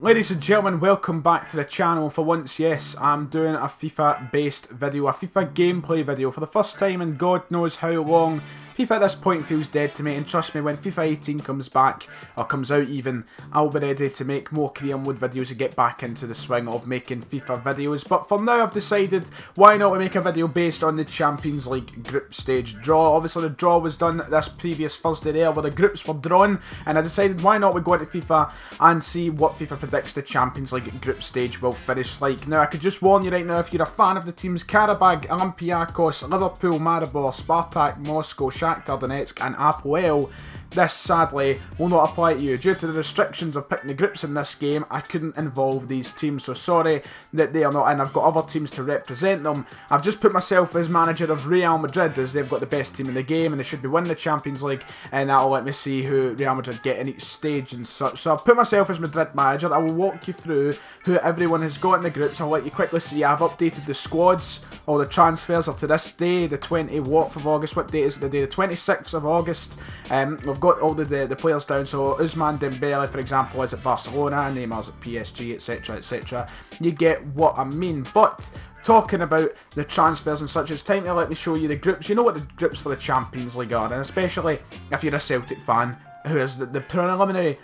Ladies and gentlemen, welcome back to the channel. For once, yes, I'm doing a FIFA based video, a FIFA gameplay video for the first time in God knows how long. FIFA at this point feels dead to me, and trust me, when FIFA 18 comes back, or comes out even, I'll be ready to make more career mode videos and get back into the swing of making FIFA videos. But for now, I've decided, why not we make a video based on the Champions League group stage draw. Obviously, the draw was done this previous Thursday there, where the groups were drawn, and I decided, why not we go into FIFA and see what FIFA predicts the Champions League group stage will finish like. Now, I could just warn you right now, if you're a fan of the teams Karabag, Olympiacos, Liverpool, Maribor, Spartak, Moscow, Shakhtar Donetsk and Apoel, this sadly will not apply to you. Due to the restrictions of picking the groups in this game, I couldn't involve these teams, so sorry that they are not in. I've got other teams to represent them. I've just put myself as manager of Real Madrid, as they've got the best team in the game and they should be winning the Champions League, and that'll let me see who Real Madrid get in each stage and such. So I've put myself as Madrid manager. I will walk you through who everyone has got in the groups. I'll let you quickly see I've updated the squads. All the transfers are to this day, the 20th of August. What date is it today? The 26th of August. We've got all the players down, so Ousmane Dembele, for example, is at Barcelona, Neymar's at PSG, etc, etc. You get what I mean. But talking about the transfers and such, it's time to let me show you the groups. You know what the groups for the Champions League are, and especially if you're a Celtic fan, who is the preliminary,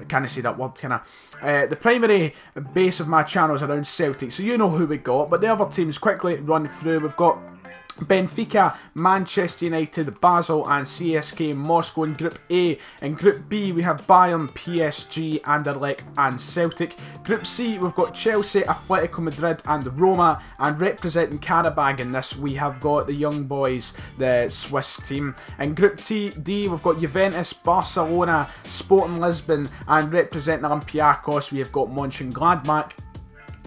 can I say that word, can I? The primary base of my channel is around Celtic, so you know who we got, but the other teams, quickly run through. We've got Benfica, Manchester United, Basel and CSK Moscow in Group A. In Group B we have Bayern, PSG, Anderlecht and Celtic. Group C we've got Chelsea, Atletico Madrid and Roma, and representing Karabag in this we have got the young boys, the Swiss team. In Group D we've got Juventus, Barcelona, Sporting Lisbon, and representing Olympiacos we have got Mönchengladbach.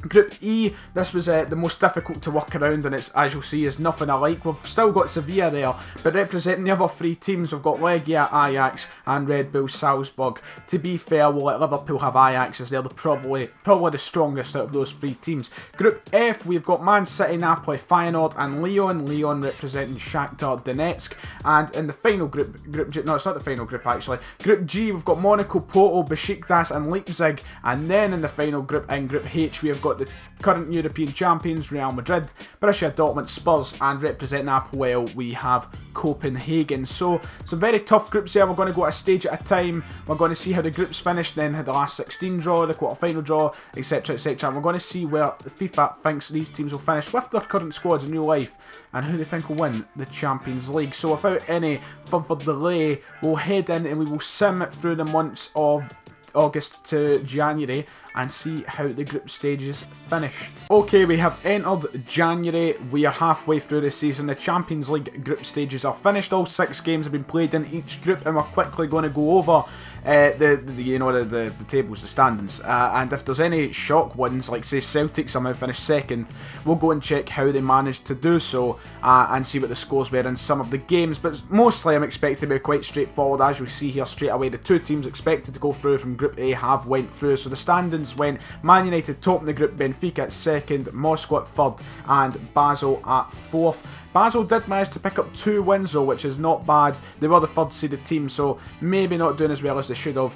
Group E, this was the most difficult to work around, and it's, as you'll see, is nothing alike. We've still got Sevilla there, but representing the other three teams, we've got Legia, Ajax and Red Bull Salzburg. To be fair, we'll let Liverpool have Ajax, as they're probably the strongest out of those three teams. Group F, we've got Man City, Napoli, Feyenoord and Lyon representing Shakhtar Donetsk. And in the final group G, no, it's not the final group actually. Group G, we've got Monaco, Porto, Besiktas and Leipzig. And then in the final group, in Group H, we have got the current European champions Real Madrid, Borussia Dortmund, Spurs, and representing Apoel we have Copenhagen. So some very tough groups here. We're going to go a stage at a time. We're going to see how the groups finish, then the last 16 draw, the quarter-final draw, etc, etc. And we're going to see where FIFA thinks these teams will finish with their current squads in real life, and who they think will win the Champions League. So without any further delay, we'll head in and we will sim through the months of August to January and see how the group stages finished. Okay, we have entered January. We are halfway through the season. The Champions League group stages are finished. All 6 games have been played in each group, and we're quickly going to go over the tables, the standings, and if there's any shock ones, like say Celtic somehow finished second, we'll go and check how they managed to do so and see what the scores were in some of the games. But mostly I'm expecting to be quite straightforward. As you see here straight away, the 2 teams expected to go through from Group A have went through. So the standings went: Man United top in the group, Benfica at second, Moscow at third and Basel at fourth. Basel did manage to pick up 2 wins though, which is not bad. They were the third seeded team, so maybe not doing as well as they should have.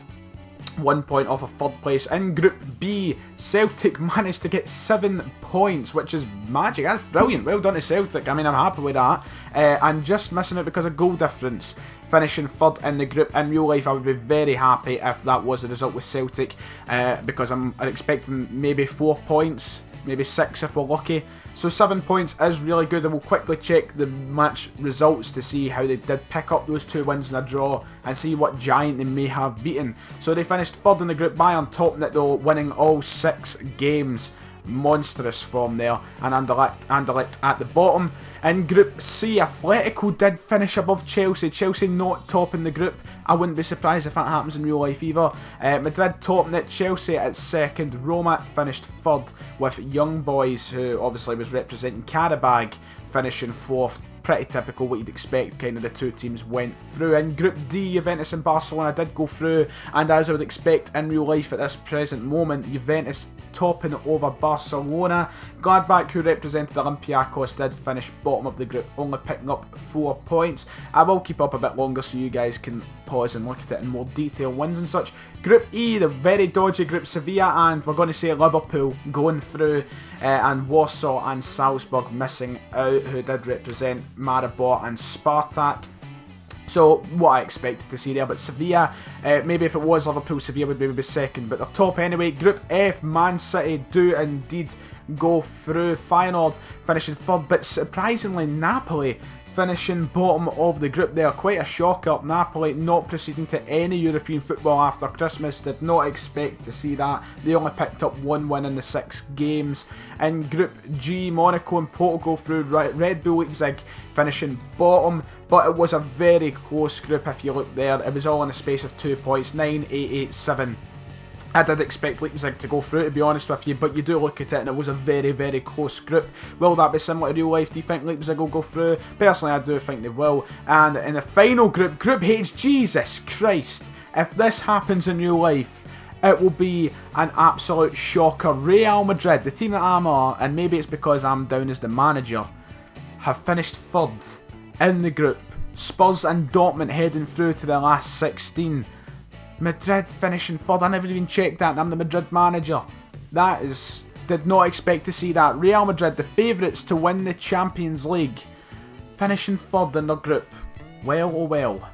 1 point off of third place. In Group B, Celtic managed to get 7 points, which is magic. That's brilliant. Well done to Celtic. I mean, I'm happy with that. And just missing it because of goal difference, finishing third in the group. In real life, I would be very happy if that was the result with Celtic, because I'm expecting maybe 4 points, maybe 6 if we're lucky. So 7 points is really good, and we'll quickly check the match results to see how they did pick up those 2 wins in a draw and see what giant they may have beaten. So they finished third in the group, Bayern topping it though, winning all 6 games. Monstrous form there, and Anderlecht at the bottom. In Group C, Atletico did finish above Chelsea. Chelsea not topping the group. I wouldn't be surprised if that happens in real life either. Madrid topping it, Chelsea at second. Roma finished third with Young Boys, who obviously was representing Karabag, finishing fourth. pretty typical what you'd expect. Kind of the two teams went through. In Group D, Juventus and Barcelona did go through, and as I would expect in real life at this present moment, Juventus topping over Barcelona. Gladbach, who represented Olympiacos, did finish bottom of the group, only picking up 4 points. I will keep up a bit longer so you guys can pause and look at it in more detail, wins and such. Group E, the very dodgy group, Sevilla and we're going to say Liverpool going through, and Warsaw and Salzburg missing out, who did represent Maribor and Spartak. So, what I expected to see there, but Sevilla, maybe if it was Liverpool, Sevilla would maybe be second, but they're top anyway. Group F, Man City do indeed go through. Feyenoord finishing third, but surprisingly Napoli finishing bottom of the group there. Quite a shocker. Napoli not proceeding to any European football after Christmas. Did not expect to see that. They only picked up 1 win in the 6 games. In Group G, Monaco and Porto go through. Red Bull Leipzig finishing bottom. But it was a very close group if you look there. It was all in a space of 2 points. 9, 8, 8, 7. I did expect Leipzig to go through, to be honest with you, but you do look at it and it was a very, very close group. Will that be similar to real life? Do you think Leipzig will go through? Personally, I do think they will. And in the final group, Group H, Jesus Christ, if this happens in real life, it will be an absolute shocker. Real Madrid, the team that I'm on, and maybe it's because I'm down as the manager, have finished third in the group. Spurs and Dortmund heading through to the last 16. Madrid finishing third. I never even checked that, and I'm the Madrid manager. That is... did not expect to see that. Real Madrid, the favourites to win the Champions League, finishing third in their group. Well, oh well.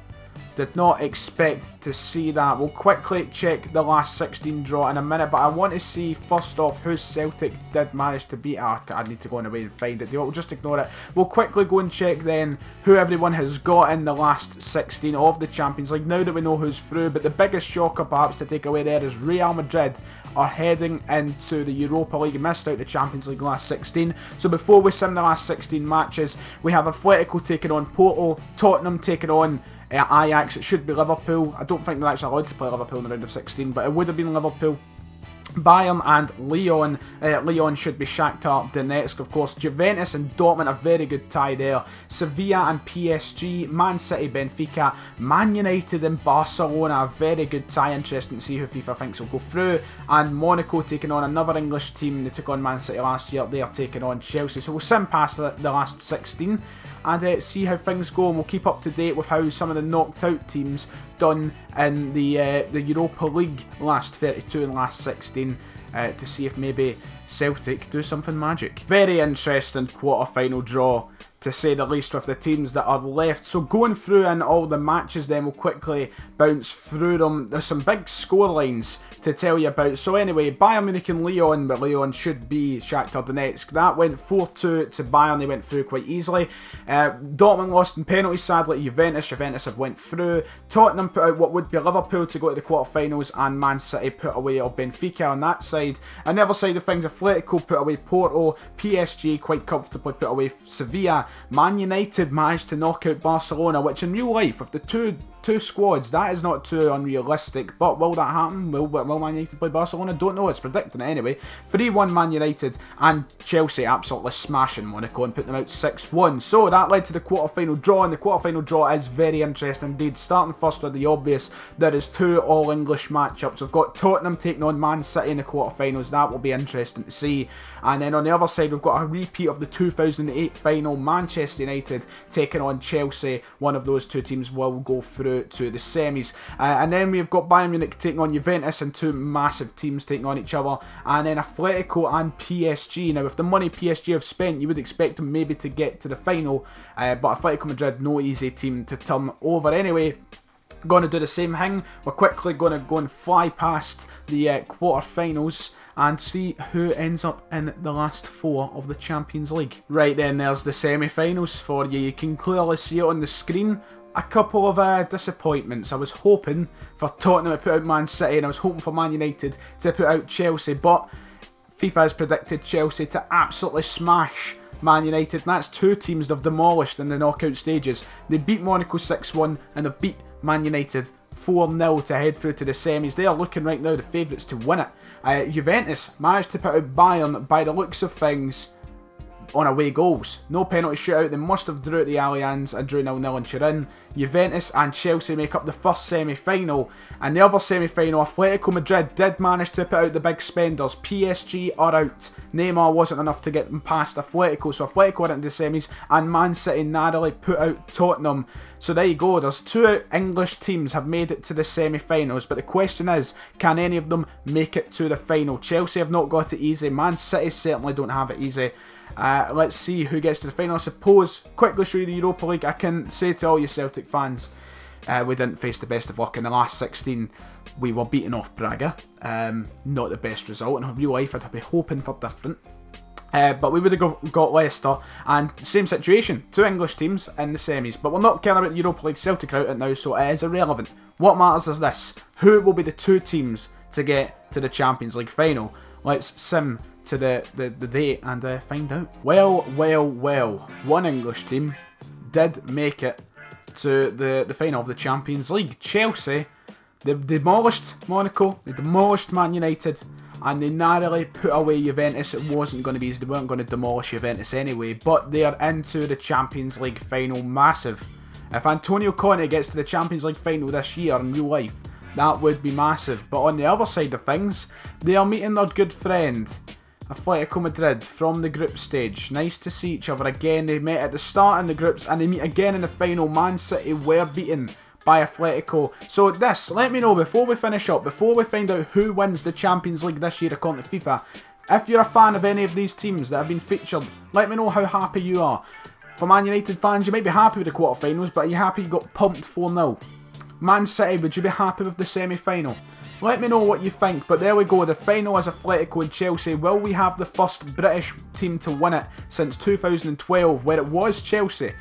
Did not expect to see that. We'll quickly check the last 16 draw in a minute, but I want to see first off who Celtic did manage to beat. I need to go on away and find it. We'll just ignore it. We'll quickly go and check then who everyone has got in the last 16 of the Champions League, now that we know who's through. But the biggest shocker perhaps to take away there is Real Madrid are heading into the Europa League. Missed out the Champions League last 16. So before we sim the last 16 matches, we have Atletico taking on Porto, Tottenham taking on Ajax. It should be Liverpool. I don't think they're actually allowed to play Liverpool in the round of 16, but it would have been Liverpool. Bayern and Lyon. Lyon should be Shakhtar Donetsk, of course. Juventus and Dortmund, a very good tie there. Sevilla and PSG. Man City, Benfica. Man United and Barcelona, a very good tie. Interesting to see who FIFA thinks will go through. And Monaco taking on another English team. They took on Man City last year. They are taking on Chelsea. So we'll sim past the last 16 and see how things go, and we'll keep up to date with how some of the knocked out teams done in the Europa League last 32 and last 16 to see if maybe Celtic do something magic. Very interesting quarter-final draw, to say the least, with the teams that are left. So going through in all the matches then, we'll quickly bounce through them. There's some big scorelines to tell you about. So anyway, Bayern Munich and Lyon, but Lyon should be Shakhtar Donetsk. That went 4-2 to Bayern. They went through quite easily. Dortmund lost in penalties, sadly, to Juventus. Juventus have went through. Tottenham put out what would be Liverpool to go to the quarterfinals, and Man City put away Benfica on that side. On the other side of things, Atletico put away Porto. PSG quite comfortably put away Sevilla. Man United managed to knock out Barcelona, which in real life, with the two squads, that is not too unrealistic. But will that happen? Will Man United play Barcelona? Don't know. It's predicting it anyway. 3-1 Man United, and Chelsea absolutely smashing Monaco and putting them out 6-1. So that led to the quarter-final draw, and the quarter-final draw is very interesting indeed. Starting first with the obvious, there is 2 all-English matchups. We've got Tottenham taking on Man City in the quarter-finals. That will be interesting to see. And then on the other side, we've got a repeat of the 2008 final, Manchester United taking on Chelsea. One of those two teams will go through to the semis. And then we've got Bayern Munich taking on Juventus, and 2 massive teams taking on each other. And then Atletico and PSG. Now, with the money PSG have spent, you would expect them maybe to get to the final. But Atletico Madrid, no easy team to turn over. Anyway, going to do the same thing. We're quickly going to go and fly past the quarterfinals and see who ends up in the last 4 of the Champions League. Right then, there's the semi-finals for you. You can clearly see it on the screen. A couple of disappointments. I was hoping for Tottenham to put out Man City, and I was hoping for Man United to put out Chelsea, but FIFA has predicted Chelsea to absolutely smash Man United, and that's 2 teams they've demolished in the knockout stages. They beat Monaco 6-1, and they've beat Man United 4-0 to head through to the semis. They are looking right now the favourites to win it. Juventus managed to put out Bayern. By the looks of things, on away goals. No penalty shootout. They must have drew at the Allianz and drew 0-0 in Turin. Juventus and Chelsea make up the first semi-final. And the other semi-final, Atletico Madrid did manage to put out the big spenders. PSG are out. Neymar wasn't enough to get them past Atletico. So Atletico are into the semis. And Man City narrowly put out Tottenham. So there you go. There's two English teams have made it to the semi-finals. But the question is, can any of them make it to the final? Chelsea have not got it easy. Man City certainly don't have it easy. Let's see who gets to the final. I suppose, quickly show you the Europa League. I can say to all you Celtic fans, we didn't face the best of luck in the last 16. We were beaten off Braga. Not the best result. In real life, I'd be hoping for different. But we would have got Leicester, and same situation, two English teams in the semis. But we're not caring about the Europa League. Celtic are out it now, so it is irrelevant. What matters is this: who will be the two teams to get to the Champions League final? Let's sim to the date and find out. Well, one English team did make it to the final of the Champions League. Chelsea, they demolished Monaco, they demolished Man United, and they narrowly put away Juventus. It wasn't going to be easy, they weren't going to demolish Juventus anyway, but they are into the Champions League final. Massive. If Antonio Conte gets to the Champions League final this year in real life, that would be massive. But on the other side of things, they are meeting their good friend Atletico Madrid from the group stage. Nice to see each other again. They met at the start in the groups and they meet again in the final. Man City were beaten by Atletico. So let me know before we finish up, before we find out who wins the Champions League this year according to FIFA, if you're a fan of any of these teams that have been featured, let me know how happy you are. For Man United fans, you might be happy with the quarterfinals, but are you happy you got pumped 4-0? Man City, would you be happy with the semi-final? Let me know what you think, but there we go, the final is Atletico and Chelsea. Will we have the first British team to win it since 2012, where it was Chelsea?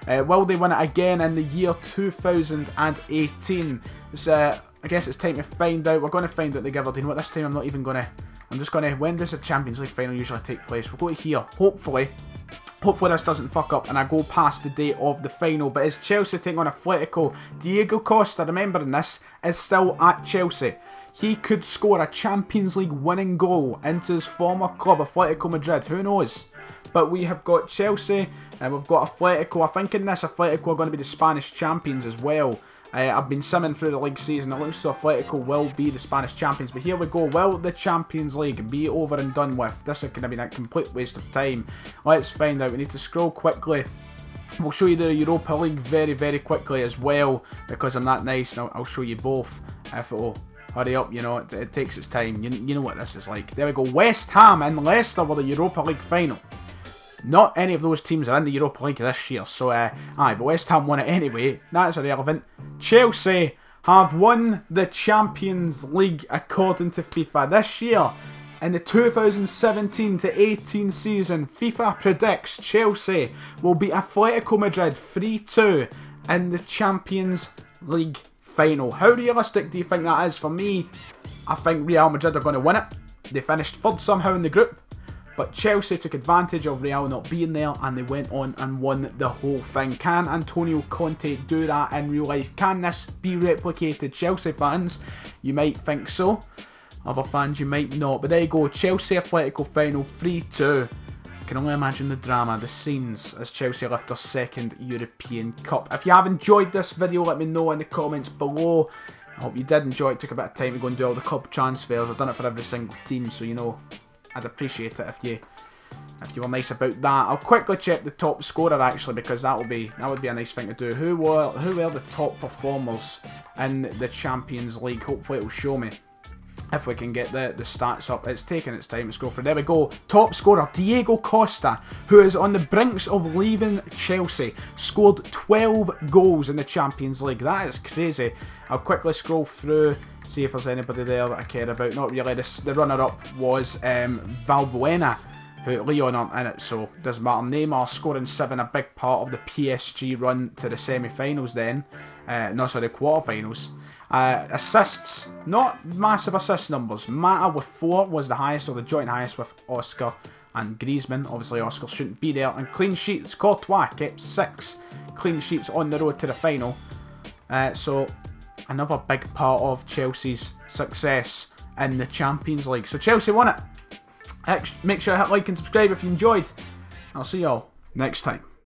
Will they win it again in the year 2018? I guess it's time to find out. We're going to find out the Giverdine. What this time I'm not even going to... I'm just going to... When does the Champions League final usually take place? We'll go to here. Hopefully this doesn't fuck up and I go past the date of the final. But it's Chelsea taking on Atletico. Diego Costa, remembering this, is still at Chelsea. He could score a Champions League winning goal into his former club, Atletico Madrid. Who knows? But we have got Chelsea and we've got Atletico. I think in this, Atletico are going to be the Spanish champions as well. I've been simming through the league season. It looks so Atletico will be the Spanish champions. But here we go. Will the Champions League be over and done with? This is going to be a complete waste of time. Let's find out. We need to scroll quickly. We'll show you the Europa League very quickly as well, because I'm that nice, and I'll show you both if it'll hurry up. You know, it takes its time. You know what this is like. There we go. West Ham and Leicester were the Europa League final. Not any of those teams are in the Europa League this year, so but West Ham won it anyway. That's irrelevant. Chelsea have won the Champions League according to FIFA this year. In the 2017-18 season, FIFA predicts Chelsea will beat Atletico Madrid 3-2 in the Champions League final. How realistic do you think that is? For me, I think Real Madrid are going to win it. They finished third somehow in the group. But Chelsea took advantage of Real not being there and they went on and won the whole thing. Can Antonio Conte do that in real life? Can this be replicated? Chelsea fans, you might think so. Other fans, you might not. But there you go, Chelsea Atletico final 3-2. I can only imagine the drama, the scenes as Chelsea lift their second European Cup. If you have enjoyed this video, let me know in the comments below. I hope you did enjoy it. It took a bit of time to go and do all the club transfers. I've done it for every single team, so you know, I'd appreciate it if you were nice about that. I'll quickly check the top scorer actually, because that would be a nice thing to do. Who were the top performers in the Champions League? Hopefully it will show me if we can get the stats up. It's taking its time to scroll through. There we go. Top scorer Diego Costa, who is on the brinks of leaving Chelsea, scored 12 goals in the Champions League. That is crazy. I'll quickly scroll through, see if there's anybody there that I care about. Not really. The runner-up was Valbuena, who Leon aren't in it, so doesn't matter. Neymar scoring 7, a big part of the PSG run to the semi-finals then. No, sorry, quarter-finals. Assists, not massive assist numbers. Mata with 4 was the highest, or the joint highest with Oscar and Griezmann. Obviously Oscar shouldn't be there. And clean sheets, Courtois kept 6 clean sheets on the road to the final. So another big part of Chelsea's success in the Champions League. So Chelsea won it. Make sure to hit like and subscribe if you enjoyed. I'll see y'all next time.